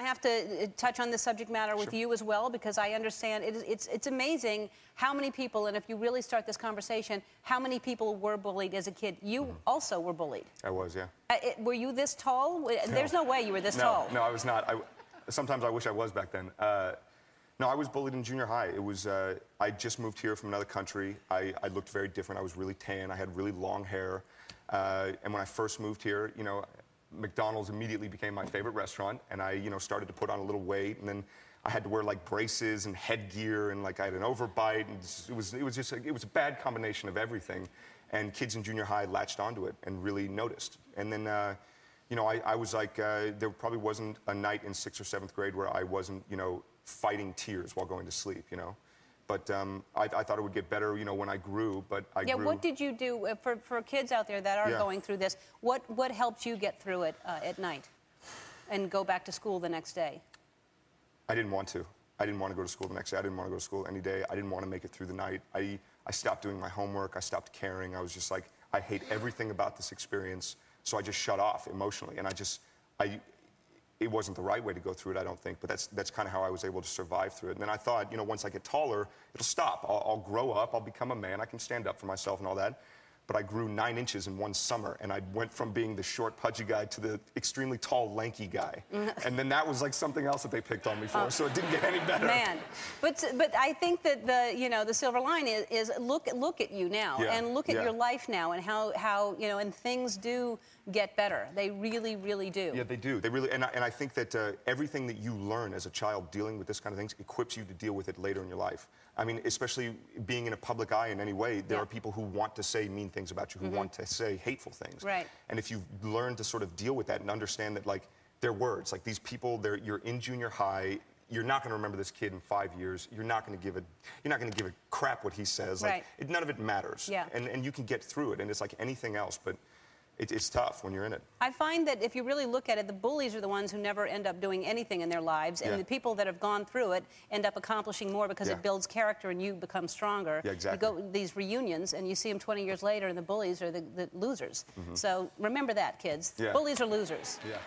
have to touch on this subject matter with you as well, because I understand it's amazing how many people, and if you really start this conversation, how many people were bullied as a kid. You also were bullied. I was, yeah. Were you this tall? No. There's no way you were this tall. No, I was not. Sometimes I wish I was back then. No, I was bullied in junior high. It was, I just moved here from another country. I looked very different. I was really tan. I had really long hair. And when I first moved here, you know, McDonald's immediately became my favorite restaurant, and I, you know, started to put on a little weight, and then I had to wear like braces and headgear, and like I had an overbite, and it was a bad combination of everything, and kids in junior high latched onto it and really noticed. And then, you know, I was like, there probably wasn't a night in 6th or 7th grade where I wasn't, you know, fighting tears while going to sleep, you know. But I thought it would get better, you know, when I grew, but I grew. What did you do for kids out there that are going through this? What helped you get through it at night and go back to school the next day? I didn't want to. I didn't want to go to school the next day. I didn't want to go to school any day. I didn't want to make it through the night. I stopped doing my homework. I stopped caring. I was just like, I hate everything about this experience. So I just shut off emotionally, and it wasn't the right way to go through it, I don't think, but that's kind of how I was able to survive through it. And then I thought, you know, once I get taller, it'll stop. I'll grow up, I'll become a man, I can stand up for myself and all that. But I grew 9 inches in one summer, and I went from being the short, pudgy guy to the extremely tall, lanky guy. And then that was like something else that they picked on me for, so it didn't get any better. Man, but I think that the silver line is look at you now, and look at your life now, and how you know, and things do get better. They really, really do. Yeah, they do. They really, and I think that everything that you learn as a child dealing with this kind of things equips you to deal with it later in your life. I mean, especially being in a public eye in any way, there are people who want to say mean things about you, who want to say hateful things. Right. And if you learn to sort of deal with that and understand that, like, they're words, like these people, you're in junior high, you're not going to remember this kid in 5 years. You're not going to give a crap what he says. Like, none of it matters. Yeah. And you can get through it, and it's like anything else, but it's tough when you're in it. I find that if you really look at it, the bullies are the ones who never end up doing anything in their lives, and the people that have gone through it end up accomplishing more because it builds character and you become stronger. Yeah, exactly. You go these reunions and you see them 20 years later, and the bullies are the losers. So remember that, kids. Bullies are losers. Yeah.